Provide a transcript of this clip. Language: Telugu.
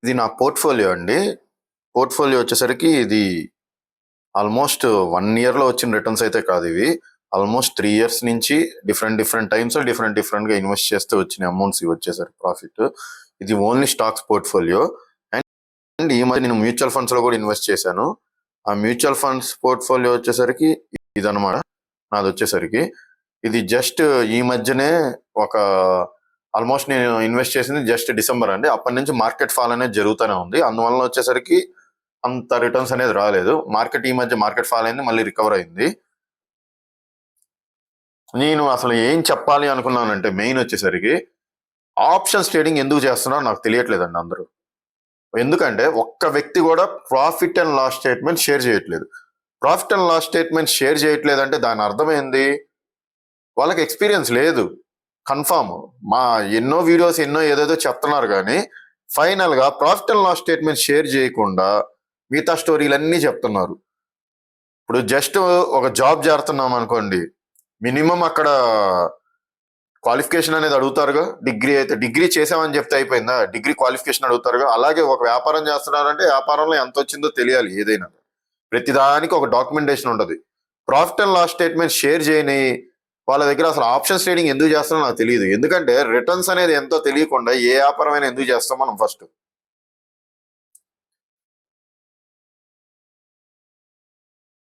ఇది నా పోర్ట్ఫోలియో అండి. పోర్ట్ఫోలియో వచ్చేసరికి ఇది ఆల్మోస్ట్ 1 ఇయర్‌లో వచ్చిన రిటర్న్స్ అయితే కాదు ఇవి. ఆల్మోస్ట్ 3 ఇయర్స్ నుంచి డిఫరెంట్ టైమ్స్‌లో డిఫరెంట్‌గా ఇన్వెస్ట్ చేస్తే వచ్చిన అమౌంట్స్ ఇవి వచ్చేసరికి ప్రాఫిట్. ఇది ఓన్లీ స్టాక్స్ పోర్ట్ఫోలియో. అండ్ ఈ మధ్య నేను మ్యూచువల్ ఫండ్స్‌లో కూడా ఇన్వెస్ట్ చేశాను. ఆ మ్యూచువల్ ఫండ్స్ పోర్ట్ఫోలియో వచ్చేసరికి ఇదనమాట. నాదొచ్చేసరికి ఇది జస్ట్ ఈ మధ్యనే ఒక ఆల్మోస్ట్ నేను ఇన్వెస్ట్ చేసింది జస్ట్ డిసెంబర్ అండి. అప్పటి నుంచి మార్కెట్ ఫాల్ అనేది జరుగుతూనే ఉంది. అందువలన వచ్చేసరికి అంత రిటర్న్స్ అనేది రాలేదు. ఈ మధ్య మార్కెట్ ఫాల్ అయింది, మళ్ళీ రికవర్ అయింది. నేను అసలు ఏం చెప్పాలి అనుకున్నానంటే మెయిన్ వచ్చేసరికి ఆప్షన్స్ ట్రేడింగ్ ఎందుకు చేస్తున్నారో నాకు తెలియట్లేదండి అందరూ. ఎందుకంటే ఒక్క వ్యక్తి కూడా profit and loss statement share చేయట్లేదు. Profit and loss statement share చేయట్లేదంటే దాని అర్థం ఏంది? వాళ్ళకి ఎక్స్పీరియన్స్ లేదు. కన్ఫామ్. మా ఎన్నో వీడియోస్ ఏదేదో చెప్తున్నారు కానీ ఫైనల్ గా profit and loss statement share చేయకుండా మిగతా స్టోరీలన్నీ చెప్తున్నారు. ఇప్పుడు జస్ట్ ఒక జాబ్ చేస్తున్నాం అనుకోండి, మినిమం అక్కడ క్వాలిఫికేషన్ అనేది అడుగుతారుగా. డిగ్రీ చేసామని చెప్తే అయిపోయిందా? డిగ్రీ క్వాలిఫికేషన్ అడుగుతారుగా. అలాగే ఒక వ్యాపారం చేస్తున్నారంటే వ్యాపారంలో ఎంత వచ్చిందో తెలియాలి. ఏదైనా ప్రతిదానికి ఒక డాక్యుమెంటేషన్ ఉంటుంది. Profit and loss statement share చేయని వాళ్ళ దగ్గర అసలు ఆప్షన్స్ ట్రేడింగ్ ఎందుకు చేస్తారో నాకు తెలియదు. ఎందుకంటే రిటర్న్స్ అనేది ఎంతో తెలియకుండా ఏ వ్యాపారమైనా ఎందుకు చేస్తాం మనం ఫస్ట్.